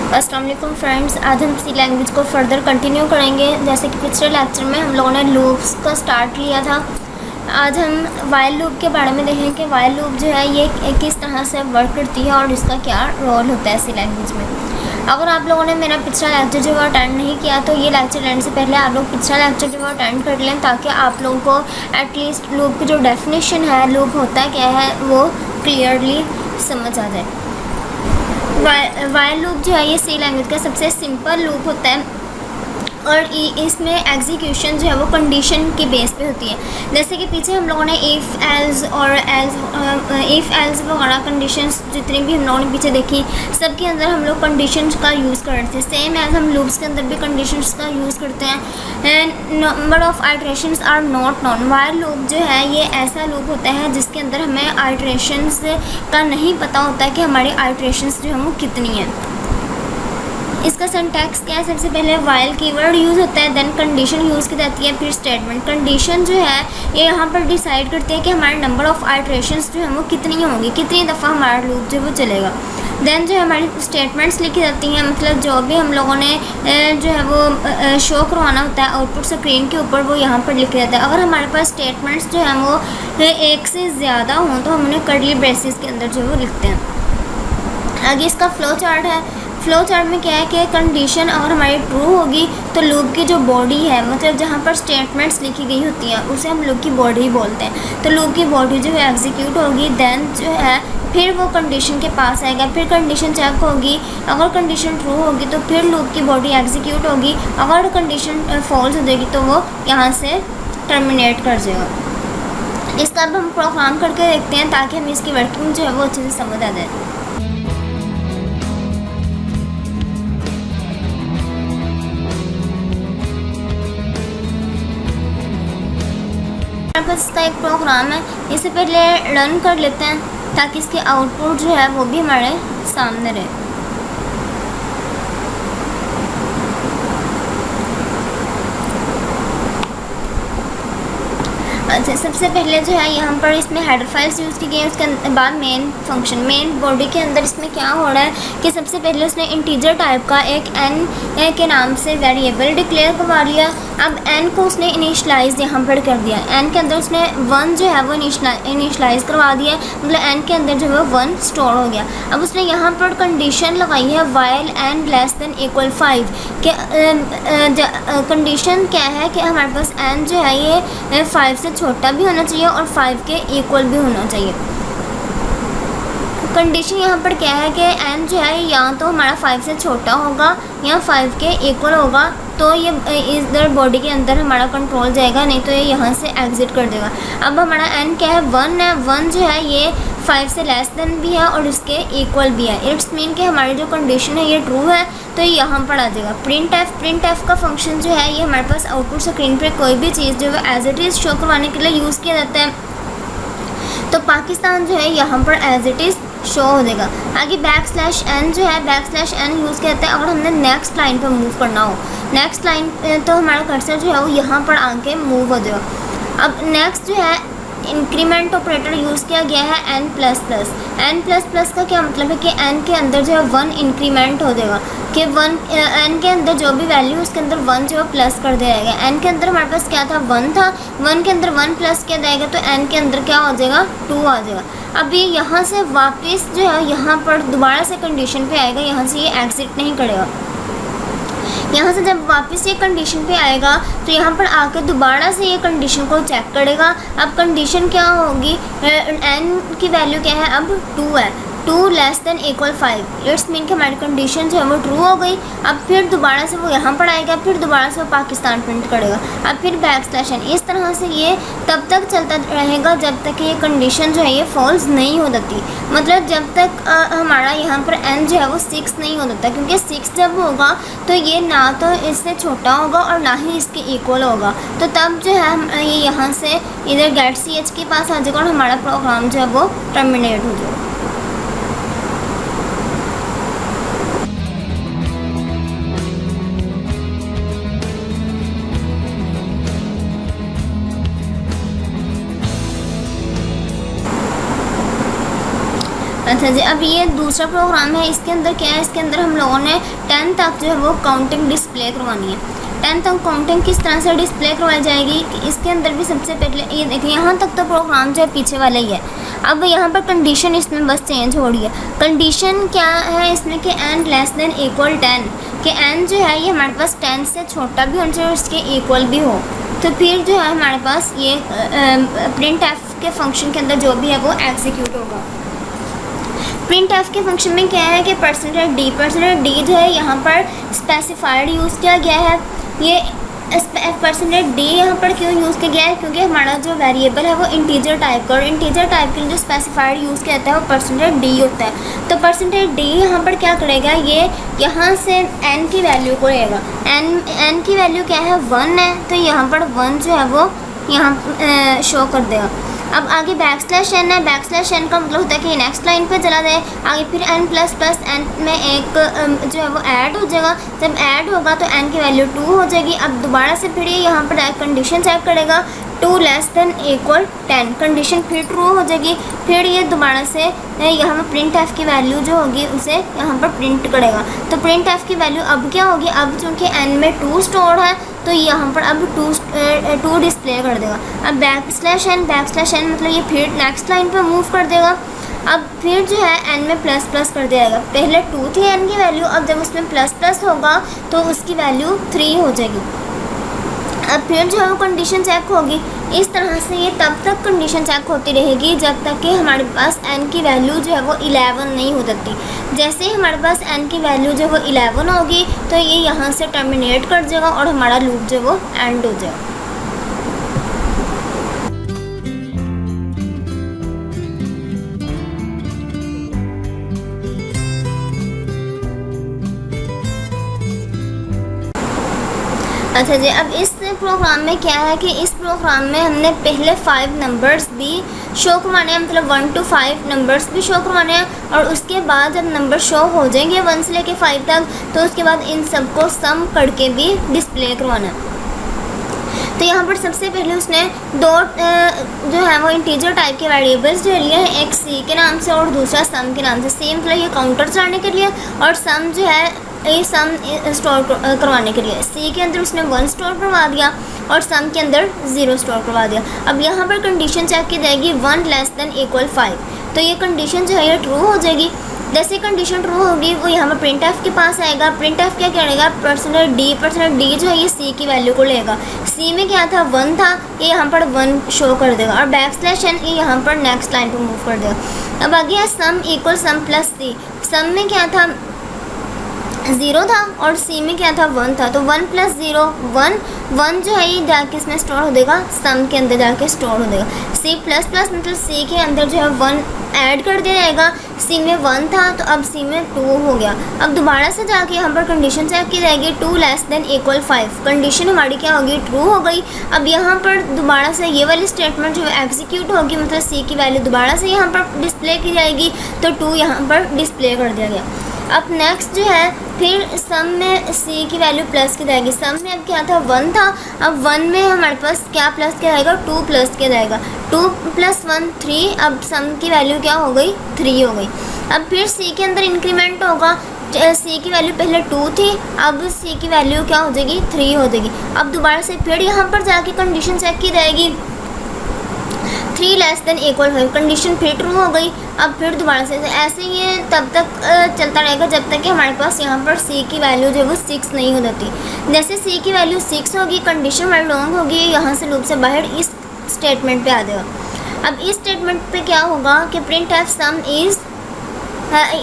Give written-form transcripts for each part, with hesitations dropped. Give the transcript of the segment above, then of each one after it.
अस्सलाम वालेकुम फ्रेंड्स, आज हम सी लैंग्वेज को फर्दर कंटिन्यू करेंगे। जैसे कि पिछले लेक्चर में हम लोगों ने लूप्स का स्टार्ट लिया था। आज हम वाइल लूप के बारे में देखें कि वाइल लूप जो है ये किस तरह से वर्क करती है और इसका क्या रोल होता है सी लैंग्वेज में। अगर आप लोगों ने मेरा पिछला लेक्चर जो है अटेंड नहीं किया तो ये लेक्चर लेने से पहले आप लोग पिछला लेक्चर जो है अटेंड कर लें, ताकि आप लोगों को एटलीस्ट लूप की जो डेफिनेशन है, लूप होता है क्या है, वो क्लियरली समझ आ जाए। वाइल लूप जो है ये सी लैंग्वेज का सबसे सिंपल लूप होता है और इसमें एग्जीक्यूशन जो है वो कंडीशन के बेस पे होती है। जैसे कि पीछे हम लोगों ने इफ़ एल्स और एल्स वगैरह कंडीशंस जितनी भी हम लोगों ने पीछे देखी, सबके अंदर हम लोग कंडीशंस का यूज़ करते हैं। सेम एज हम लूप्स के अंदर भी कंडीशंस का यूज़ करते हैं। Number of iterations are not known. While loop जो है ये ऐसा लूप होता है जिसके अंदर हमें आइट्रेशंस का नहीं पता होता है कि हमारी आइट्रेशंस जो है वो कितनी है। इसका सिंटैक्स क्या है? सबसे पहले वाइल कीवर्ड यूज़ होता है, देन कंडीशन यूज़ की जाती है, फिर स्टेटमेंट। कंडीशन जो है ये यहाँ पर डिसाइड करते हैं कि हमारे नंबर ऑफ़ आइट्रेशंस जो है वो कितनी होंगी, कितनी दफ़ा हमारा लूप जो है वो चलेगा। देन जो है हमारी स्टेटमेंट्स लिखी जाती हैं, मतलब जो भी हम लोगों ने जो है वो शो करवाना होता है आउटपुट स्क्रीन के ऊपर, वो यहाँ पर लिखा जाता है। अगर हमारे पास स्टेटमेंट्स जो हैं वो एक से ज़्यादा हों तो हम उन्हें कर्ली ब्रेसेस के अंदर जो है वो लिखते हैं। आगे इसका फ्लो चार्ट है। फ्लो चार्ट में क्या है कि कंडीशन अगर हमारी ट्रू होगी तो लूप की जो बॉडी है, मतलब जहाँ पर स्टेटमेंट्स लिखी गई होती हैं, उसे हम लूप की बॉडी बोलते हैं। तो लूप की बॉडी जो है एग्जीक्यूट होगी, देन जो है फिर वो कंडीशन के पास आएगा, फिर कंडीशन चेक होगी। अगर कंडीशन ट्रू होगी तो फिर लूप की बॉडी एग्जीक्यूट होगी। अगर कंडीशन फॉल्स हो जाएगी तो वो यहाँ से टर्मिनेट कर जाएगा। इसका अब हम प्रोग्राम करके देखते हैं ताकि हमें इसकी वर्किंग जो है वो अच्छे से समझ आ जाए। इसका एक प्रोग्राम है, इसे पहले रन कर लेते हैं ताकि इसके आउटपुट जो है वो भी हमारे सामने रहे। अच्छा, सबसे पहले जो है यहाँ पर इसमें हेडर फाइल्स यूज़ की गई है। उसके बाद मेन फंक्शन, मेन बॉडी के अंदर इसमें क्या हो रहा है कि सबसे पहले उसने इंटीजर टाइप का एक n के नाम से वेरिएबल डिक्लेयर करवा लिया। अब n को उसने इनिशलाइज यहाँ पर कर दिया। n के अंदर उसने 1 जो है वो इनिशलाइज करवा दिया, मतलब n के अंदर जो है 1 स्टोर हो गया। अब उसने यहाँ पर कंडीशन लगाई है while n less than equal 5 के कंडीशन क्या है कि हमारे पास n जो है ये 5 से छोटा भी होना चाहिए और 5 के इक्वल भी होना चाहिए। कंडीशन यहाँ पर क्या है कि n जो है या तो हमारा 5 से छोटा होगा या 5 के इक्वल होगा, तो ये इधर बॉडी के अंदर हमारा कंट्रोल जाएगा, नहीं तो ये यहाँ से एग्ज़िट कर देगा। अब हमारा n क्या है? 1 है। 1 जो है ये 5 से लेस देन भी है और इसके इक्वल भी है। इट्स मीन कि हमारी जो कंडीशन है ये ट्रू है, तो ये यहाँ पर आ जाएगा। प्रिंट एफ का फंक्शन जो है ये हमारे पास आउटपुट स्क्रीन पर कोई भी चीज़ जो है एज इट इज़ शो करवाने के लिए यूज़ किया जाता है। तो पाकिस्तान जो है यहाँ पर एज इट इज़ शो हो जाएगा। आगे _n जो है _n यूज़ करते हैं अगर हमने नेक्स्ट लाइन पर मूव करना हो। नेक्स्ट लाइन तो हमारा कर्सर जो है वो यहाँ पर आके मूव हो जाएगा। अब नेक्स्ट जो है इंक्रीमेंट ऑपरेटर यूज़ किया गया है n++। का क्या मतलब है कि n के अंदर जो है 1 इंक्रीमेंट हो जाएगा कि n के अंदर जो भी वैल्यू उसके अंदर 1 जो है प्लस कर दिया जाएगा। n के अंदर हमारे पास क्या था? 1 था। 1 के अंदर 1 प्लस किया जाएगा तो n के अंदर क्या हो जाएगा? 2 आ जाएगा। अभी यहाँ से वापस जो है यहाँ पर दोबारा से कंडीशन पे आएगा, यहाँ से ये एग्ज़िट नहीं करेगा। यहाँ से जब वापस ये कंडीशन पे आएगा तो यहाँ पर आकर दोबारा से ये कंडीशन को चेक करेगा। अब कंडीशन क्या होगी? n की वैल्यू क्या है? अब 2 है। 2 less than equal 5। It's mean कि हमारी कंडीशन जो है वो ट्रू हो गई। अब फिर दोबारा से वो यहाँ पर आएगा, फिर दोबारा से वो पाकिस्तान प्रिंट करेगा। अब फिर _n। इस तरह से ये तब तक चलता रहेगा जब तक ये कंडीशन जो है ये फॉल्स नहीं हो जाती, मतलब जब तक हमारा यहाँ पर n जो है वो 6 नहीं हो जाता, क्योंकि 6 जब होगा तो ये ना तो इससे छोटा होगा और ना ही इसके इक्वल होगा। तो तब जो है ये यहाँ से इधर get_ch के पास आ जाएगा और हमारा प्रोग्राम जो है वो टर्मिनेट हो जाएगा। अच्छा जी, अब ये दूसरा प्रोग्राम है। इसके अंदर क्या है, इसके अंदर हम लोगों ने 10 तक जो है वो काउंटिंग डिस्प्ले करवानी है। 10 तक काउंटिंग किस तरह से डिस्प्ले करवाई जाएगी कि इसके अंदर भी सबसे पहले ये देखिए, यहाँ तक तो प्रोग्राम जो है पीछे वाला ही है। अब यहाँ पर कंडीशन इसमें बस चेंज हो रही है। कंडीशन क्या है इसमें कि n लेस देन इक्वल 10, कि n जो है ये हमारे पास 10 से छोटा भी होना चाहिए और इसके इक्वल भी हो। तो फिर जो है हमारे पास ये प्रिंट एफ के फंक्शन के अंदर जो भी है वो एग्जीक्यूट होगा। प्रिंट एफ के फंक्शन में क्या है कि परसेंटेज डी जो है यहाँ पर स्पेसिफाइड यूज़ किया गया है। ये परसेंटेज डी यहाँ पर क्यों यूज़ किया गया है, क्योंकि हमारा जो वेरिएबल है वो इंटीजर टाइप का, और इंटीजर टाइप के लिए जो स्पेसिफाइड यूज़ किया जाता है वो परसेंटेज डी होता है। तो परसेंटेज डी यहाँ पर क्या करेगा, ये यहाँ से n की वैल्यू को लेगा। n की वैल्यू क्या है, 1 है, तो यहाँ पर 1 जो है वो यहाँ शो कर देगा। अब आगे \n है, \n का मतलब होता है कि नेक्स्ट लाइन पे चला जाए। आगे फिर n प्लस n में एक जो है वो ऐड हो जाएगा। जब ऐड होगा तो n की वैल्यू 2 हो जाएगी। अब दोबारा से फिर ये यहाँ पर कंडीशन चेक करेगा 2 लेस देन इक्वल 10, कंडीशन फिर ट्रू हो जाएगी। फिर ये दोबारा से यहाँ पर प्रिंट एफ की वैल्यू जो होगी उसे यहाँ पर प्रिंट करेगा। तो प्रिंट एफ की वैल्यू अब क्या होगी, अब चूँकि n में 2 स्टोर है तो यहाँ पर अब 2 डिस्प्ले कर देगा। अब \n मतलब ये फिर नेक्स्ट लाइन पर मूव कर देगा। अब फिर जो है n में प्लस कर देगा। पहले 2 थी n की वैल्यू, अब जब उसमें प्लस होगा तो उसकी वैल्यू 3 हो जाएगी। अब फिर जो है वो कंडीशन चेक होगी। इस तरह से ये तब तक कंडीशन चेक होती रहेगी जब तक कि हमारे पास n की वैल्यू जो है वो 11 नहीं हो जाती। जैसे ही हमारे पास n की वैल्यू जो है वो 11 होगी तो ये यहाँ से टर्मिनेट कर जाएगा और हमारा लूप जो है वो एंड हो जाएगा। अच्छा जी, अब इस प्रोग्राम में क्या है कि इस प्रोग्राम में हमने पहले 5 नंबर्स भी शो करवाने हैं, मतलब 1 to 5 नंबर्स भी शो करवाने हैं। और उसके बाद जब नंबर शो हो जाएंगे 1 से लेके 5 तक, तो उसके बाद इन सबको सम करके भी डिस्प्ले करवाना है। तो यहाँ पर सबसे पहले उसने 2 जो है वो इंटीजर टाइप के वेरिएबल्स जो लिए हैं, एक सी के नाम से और दूसरा सम के नाम से। सी मतलब ये काउंटर चलाने के लिए और सम जो है ये सम स्टोर करवाने के लिए। सी के अंदर उसने 1 स्टोर करवा दिया और सम के अंदर 0 स्टोर करवा दिया। अब यहाँ पर कंडीशन चेक की जाएगी 1 लेस देन इक्वल 5, तो ये कंडीशन जो है ये ट्रू हो जाएगी। जैसे कंडीशन ट्रू होगी वो यहाँ पर प्रिंट एफ के पास आएगा। प्रिंट एफ क्या करेगा, परसेंटेज डी जो है ये सी की वैल्यू को लेगा। सी में क्या था, 1 था, ये यहाँ पर 1 शो कर देगा और \n ये यहाँ पर नेक्स्ट लाइन पर मूव कर देगा। अब आगे है सम इक्वल सम प्लस सी। सम में क्या था, 0 था और सी में क्या था, 1 था। तो 1 + 0 1 जो है ये जाके इसमें स्टोर हो जाएगा, सम के अंदर जाके स्टोर हो जाएगा। सी प्लस मतलब सी के अंदर जो है 1 ऐड कर दिया जाएगा। सी में 1 था तो अब सी में 2 हो गया। अब दोबारा से जाके यहाँ पर कंडीशन चेक की जाएगी 2 लेस देन इक्वल 5, कंडीशन हमारी क्या होगी, ट्रू हो गई। अब यहाँ पर दोबारा से ये वाली स्टेटमेंट जो है एग्जीक्यूट होगी, मतलब सी की वैल्यू दोबारा से यहाँ पर डिस्प्ले की जाएगी, तो 2 यहाँ पर डिस्प्ले कर दिया गया। अब नेक्स्ट जो है फिर सम में सी की वैल्यू प्लस की जाएगी। सम में अब क्या था, 1 था, अब 1 में हमारे पास क्या प्लस किया जाएगा, 2 प्लस किया जाएगा। 2 + 1 3, अब सम की वैल्यू क्या हो गई, 3 हो गई। अब फिर सी के अंदर इंक्रीमेंट होगा, सी की वैल्यू पहले 2 थी, अब सी की वैल्यू क्या हो जाएगी, 3 हो जाएगी। अब दोबारा से फिर यहाँ पर जाके कंडीशन चेक की जाएगी 3 लेस देन इक्वल 5, कंडीशन फिर ट्रू हो गई। अब फिर दोबारा से ऐसे ये तब तक चलता रहेगा जब तक कि हमारे पास यहाँ पर सी की वैल्यू जो है वो 6 नहीं हो जाती। जैसे सी की वैल्यू 6 होगी, कंडीशन हमारी लॉन्ग होगी, यहाँ से लूप से बाहर इस स्टेटमेंट पे आ जाएगा। अब इस स्टेटमेंट पे क्या होगा कि प्रिंट एफ सम इज़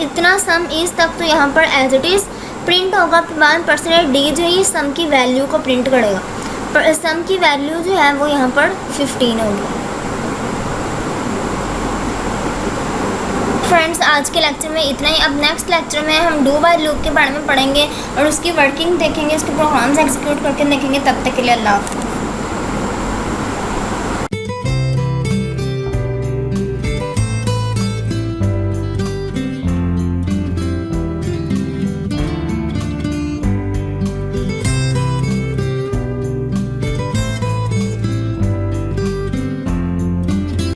इतना सम इज़ तक तो यहाँ पर एज इट इज़ प्रिंट होगा। बाद परसेंटेज डी जो है सम की वैल्यू को प्रिंट करेगा। सम की वैल्यू जो है वो यहाँ पर 15 होगी। फ्रेंड्स, आज के लेक्चर में इतना ही। अब नेक्स्ट लेक्चर में हम डू बाय लूप के बारे में पढ़ेंगे और उसकी वर्किंग देखेंगे, उसके प्रोग्राम्स एग्जीक्यूट करके देखेंगे। तब तक के लिए अल्लाह हाफ़िज़।